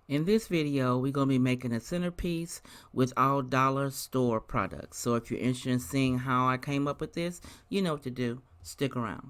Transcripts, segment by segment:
In this video, we're going to be making a centerpiece with all dollar store products. So if you're interested in seeing how I came up with this, you know what to do. Stick around.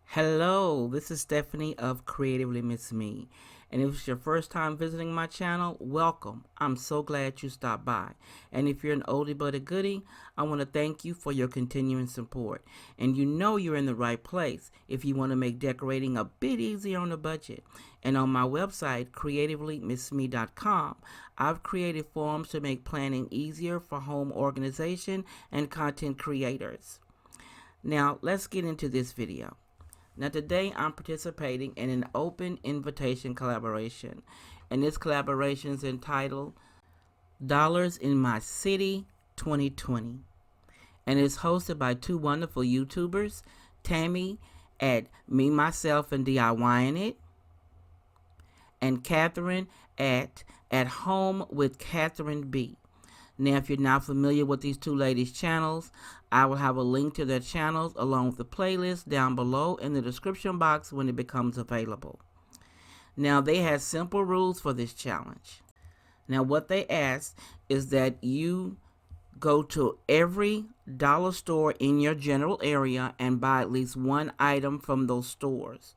Hello, this is Stephanie of Creatively Miss Me. And if it's your first time visiting my channel, welcome. I'm so glad you stopped by. And if you're an oldie but a goodie, I want to thank you for your continuing support. And you know you're in the right place if you want to make decorating a bit easier on a budget. And on my website, creativelymissme.com, I've created forums to make planning easier for home organization and content creators. Now, let's get into this video. Now today I'm participating in an open invitation collaboration, and this collaboration is entitled Dollars in My City 2020, and it's hosted by two wonderful YouTubers, Tammy at Me, Myself, and DIYing It, and Catherine at Home with Catherine B. Now, if you're not familiar with these two ladies' channels, I will have a link to their channels along with the playlist down below in the description box when it becomes available. Now, they had simple rules for this challenge. Now, what they asked is that you go to every dollar store in your general area and buy at least one item from those stores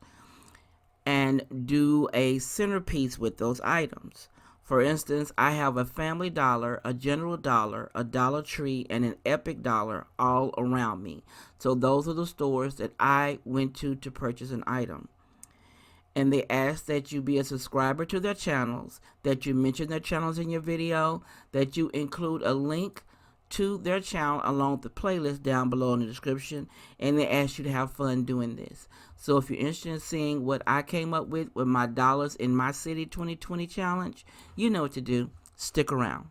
and do a centerpiece with those items. For instance, I have a Family Dollar, a General Dollar, a Dollar Tree, and an Epic Dollar all around me. So those are the stores that I went to purchase an item. And they ask that you be a subscriber to their channels, that you mention their channels in your video, that you include a link to their channel along with the playlist down below in the description, and they ask you to have fun doing this. So if you're interested in seeing what I came up with my Dollars in My City 2020 challenge, you know what to do. Stick around.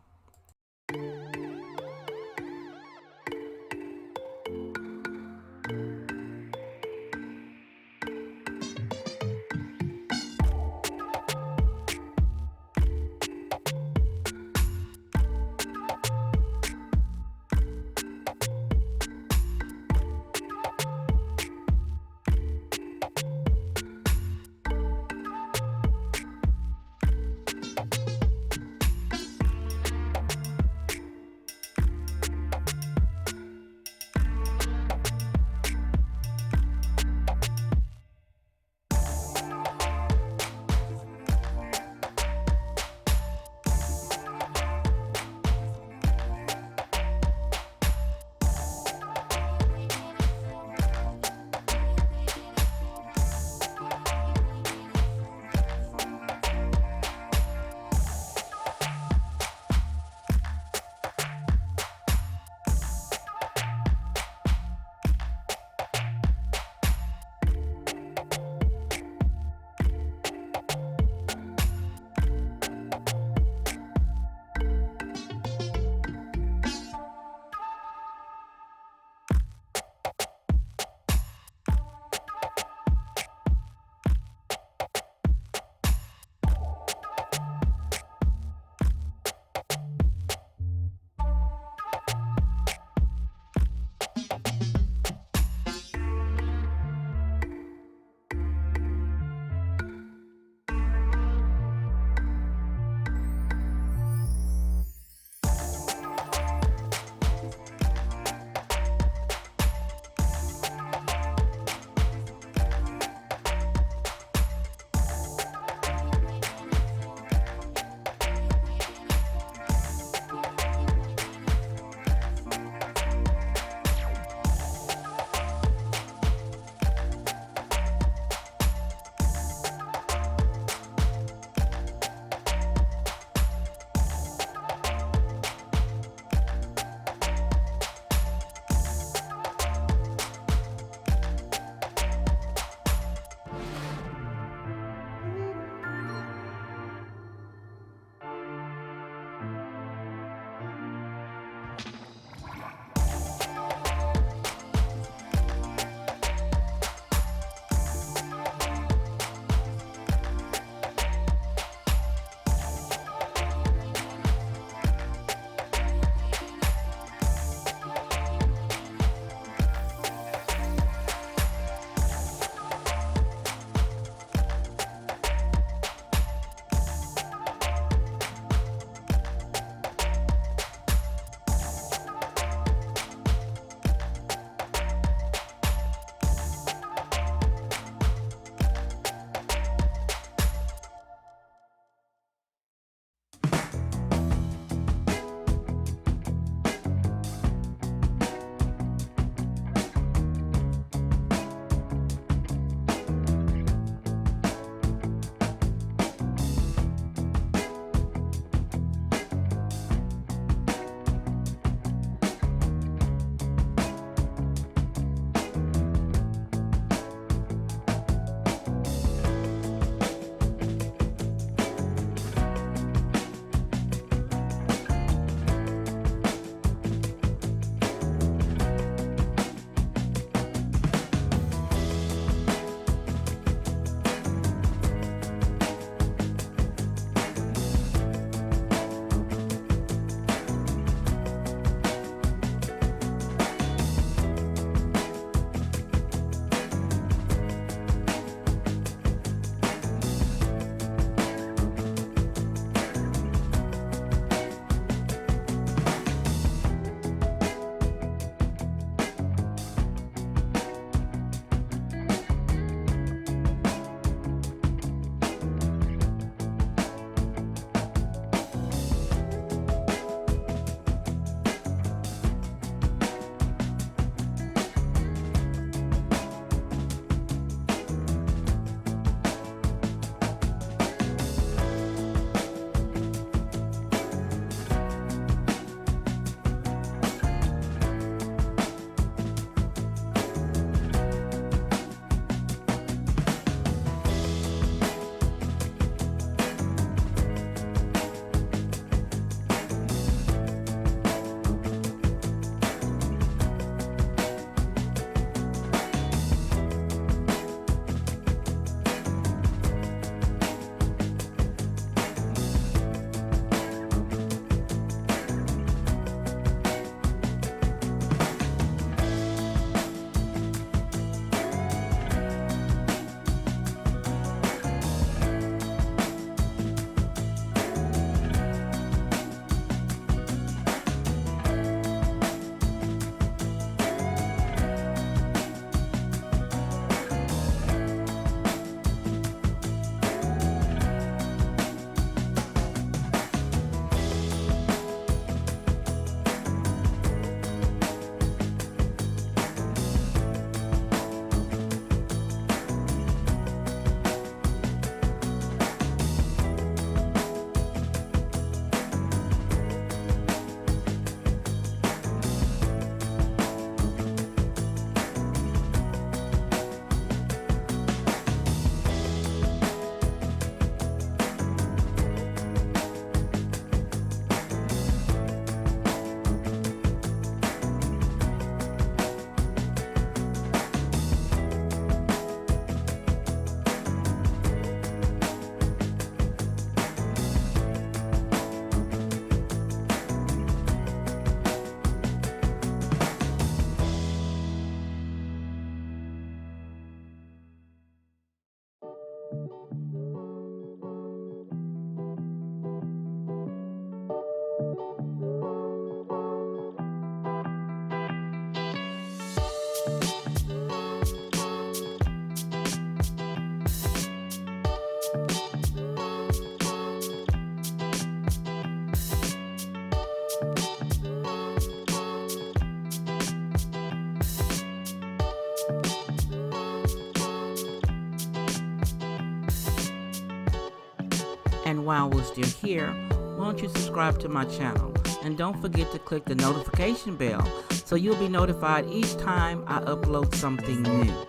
And while we're still here, why don't you subscribe to my channel? And don't forget to click the notification bell so you'll be notified each time I upload something new.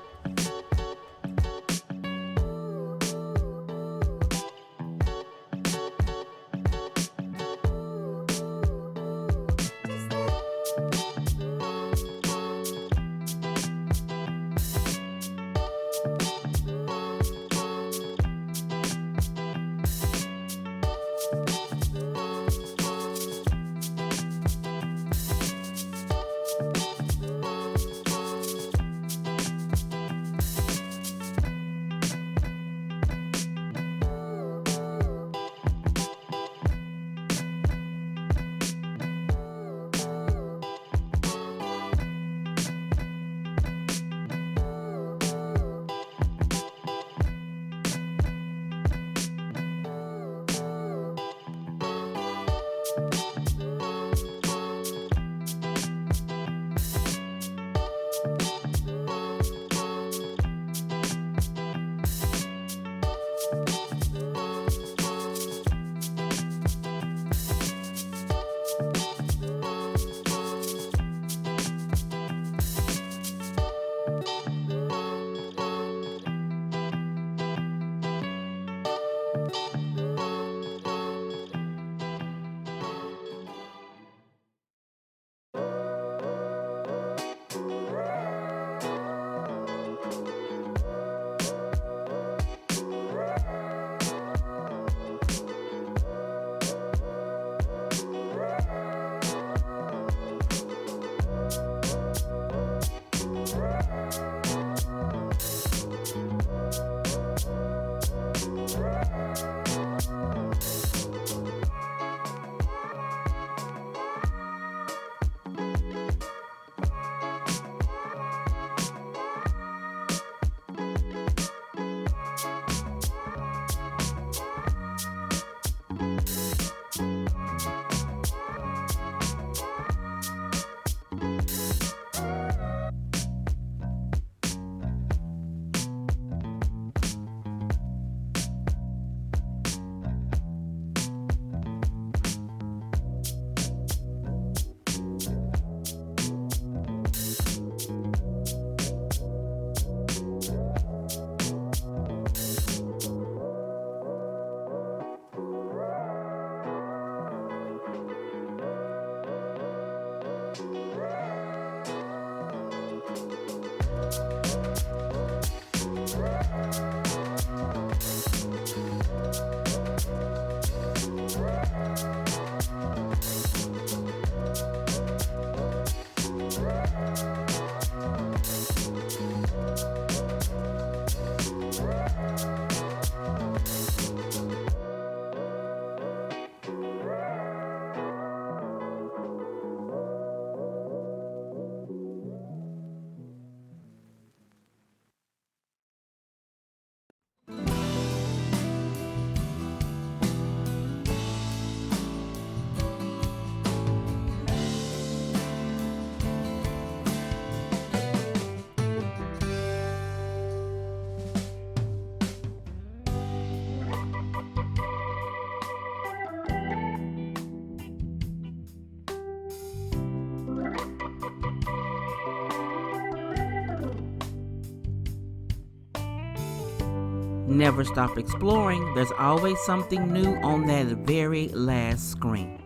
Never stop exploring. There's always something new on that very last screen.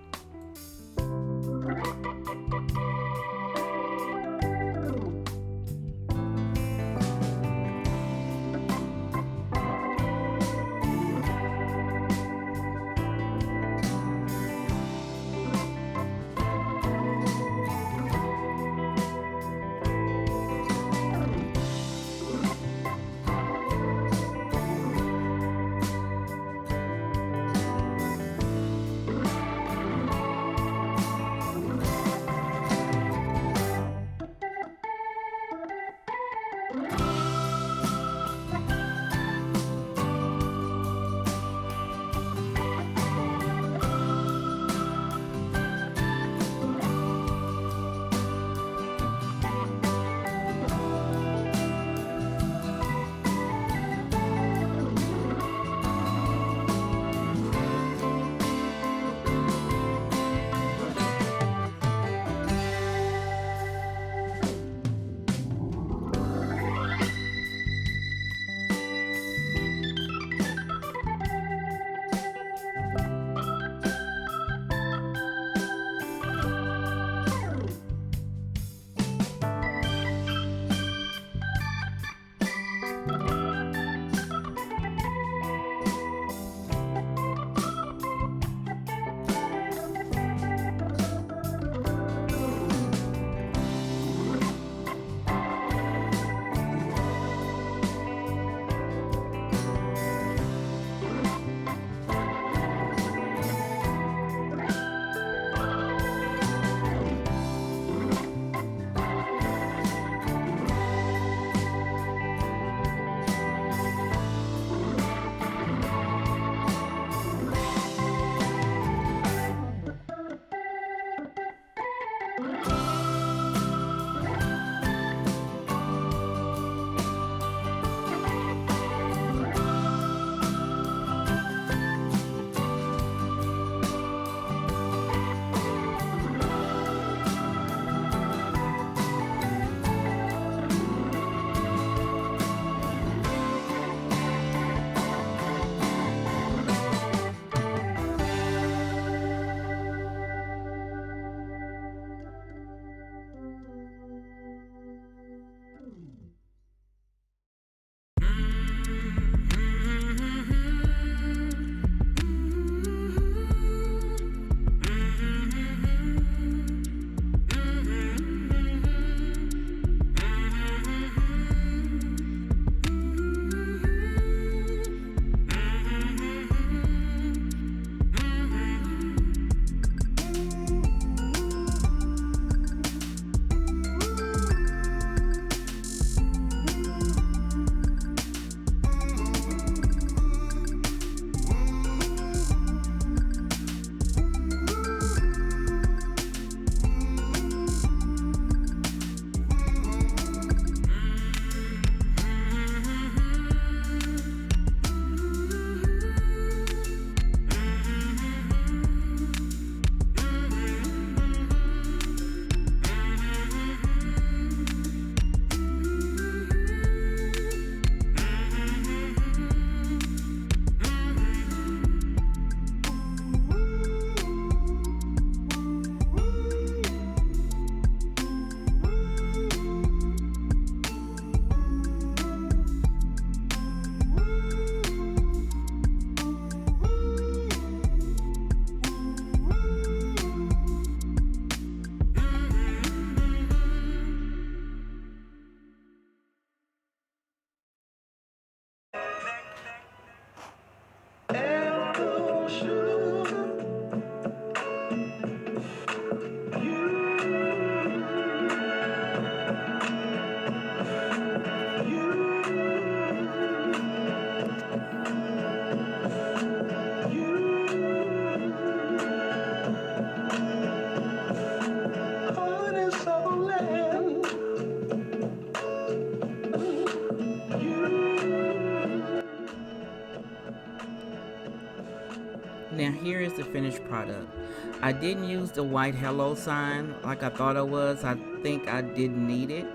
Now here is the finished product. I didn't use the white hello sign like I thought I was. I think I didn't need it.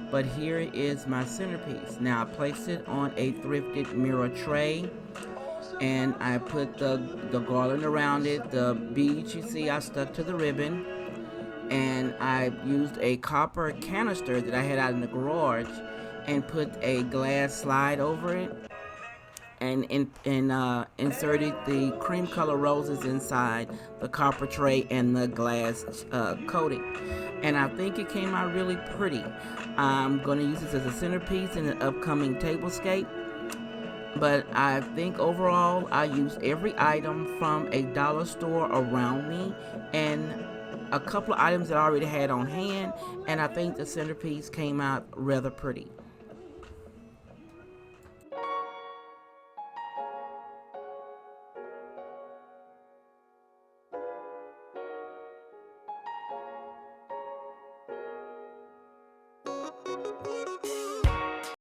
But here is my centerpiece. Now I placed it on a thrifted mirror tray, and I put the garland around it. The beads you see I stuck to the ribbon, and I used a copper canister that I had out in the garage and put a glass slide over it, and inserted the cream color roses inside the copper tray and the glass coating, and I think it came out really pretty. I'm going to use this as a centerpiece in an upcoming tablescape, but I think overall I used every item from a dollar store around me and a couple of items that I already had on hand, and I think the centerpiece came out rather pretty.